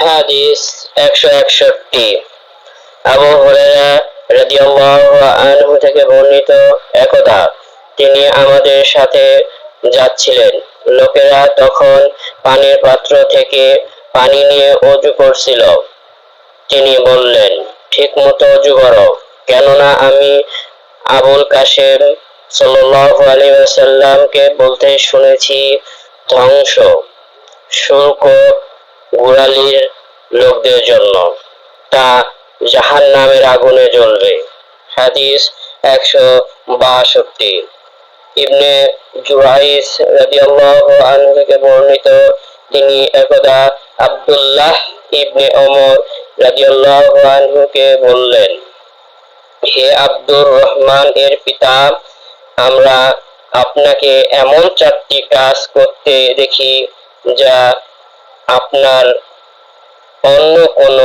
হাদিস 161। আবু হুরায়রা রাদিয়াল্লাহু আনহু থেকে বর্ণিত, একদা তিনি আমাদের সাথে যাচ্ছিলেন। লোকেরা তখন পানির পাত্র থেকে পানি নিয়ে ওযু করছিল। তিনি বললেন, ঠিকমতো ওযু করো, কেননা আমি আবুল কাসেম সাল্লাল্লাহু আলাইহি ওয়াসাল্লামকে বলতে শুনেছি, ধ্বংস শুল্ক গোড়ালির লোকদের জন্য, তা জাহান্নামের আগুনে জ্বলবে। হাদিস 162। ইবনে জুরাইজ রাদিয়াল্লাহু আনহু থেকে বর্ণিত, তিনি একদা আব্দুল্লাহ ইবনে ওমর রাদিয়াল্লাহু আনহুকে বললেন, হে আব্দুর রহমান এর পিতা, আমরা আপনাকে এমন 4টি কাজ করতে দেখি যা আপনার অন্য কোন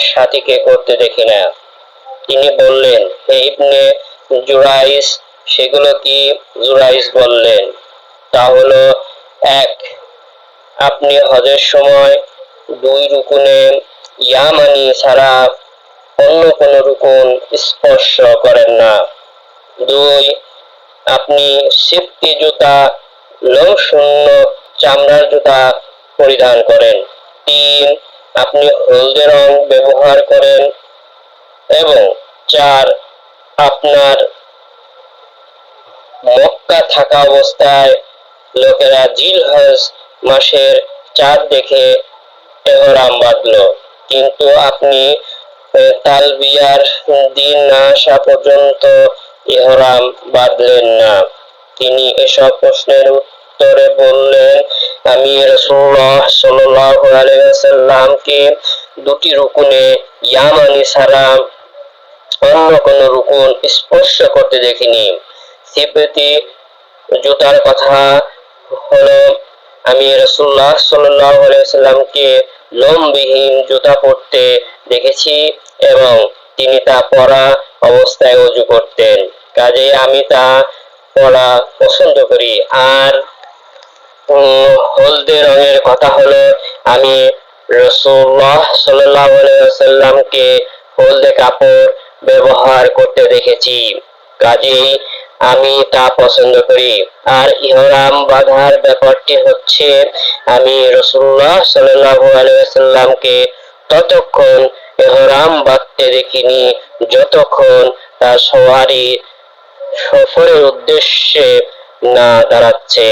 সাথীকে করতে দেখি না। তিনি বললেন, হে ইবনে জুরাইজ, সেগুলো কি? জুরাইজ বললেন, তা হলো, 1. আপনি হজের সময় 2 রুকুনে ইয়ামানি ছাড়া অন্য কোন রুকুন স্পর্শ করেন না। 2. আপনি সিফতি জুতা, লোমশূন্য চামড়ার জুতা পরিধান করেন। 3. আপনি হলদে রং ব্যবহার করেন। এবং 4. আপনার মক্কা থাকা অবস্থায় লোকেরা জিলহজ মাসের চাঁদ দেখে ইহরাম বাঁধল, কিন্তু আপনি তালবিয়ার দিন না আসা পর্যন্ত ইহরাম বাঁধলেন না। তিনি এসব প্রশ্নের উত্তরে বললেন, আমি রাসূলুল্লাহ সাল্লাল্লাহু আলাইহি ওয়াসাল্লামকে 2টি রুকুনে ইয়ামানি ছাড়া অন্য কোন রুকুন স্পর্শ করতে দেখিনি। সিফতি জুতার কথা হলো, আমি রাসূলুল্লাহ সাল্লাল্লাহু আলাইহি ওয়াসাল্লামকে লোমবিহীন জুতা পরতে দেখেছি এবং তিনি তা পরা অবস্থায় ওযু করতেন, কাজেই আমি তা পরা পছন্দ করি। আর হলদে রঙের কথা হলো, আমি রাসূলুল্লাহ সাল্লাল্লাহু আলাইহি ওয়াসাল্লামকে হলদে কাপড় ব্যবহার করতে দেখেছি, কাজেই আমি তা পছন্দ করি। আর ইহরাম বাঁধার ব্যাপারটি হচ্ছে, আমি রাসূলুল্লাহ সাল্লাল্লাহু আলাইহি ওয়াসাল্লামকে ততক্ষণ ইহরাম বাঁধতে দেখিনি যতক্ষণ তার সওয়ারি সফরের উদ্দেশ্যে না দাঁড়াচ্ছে।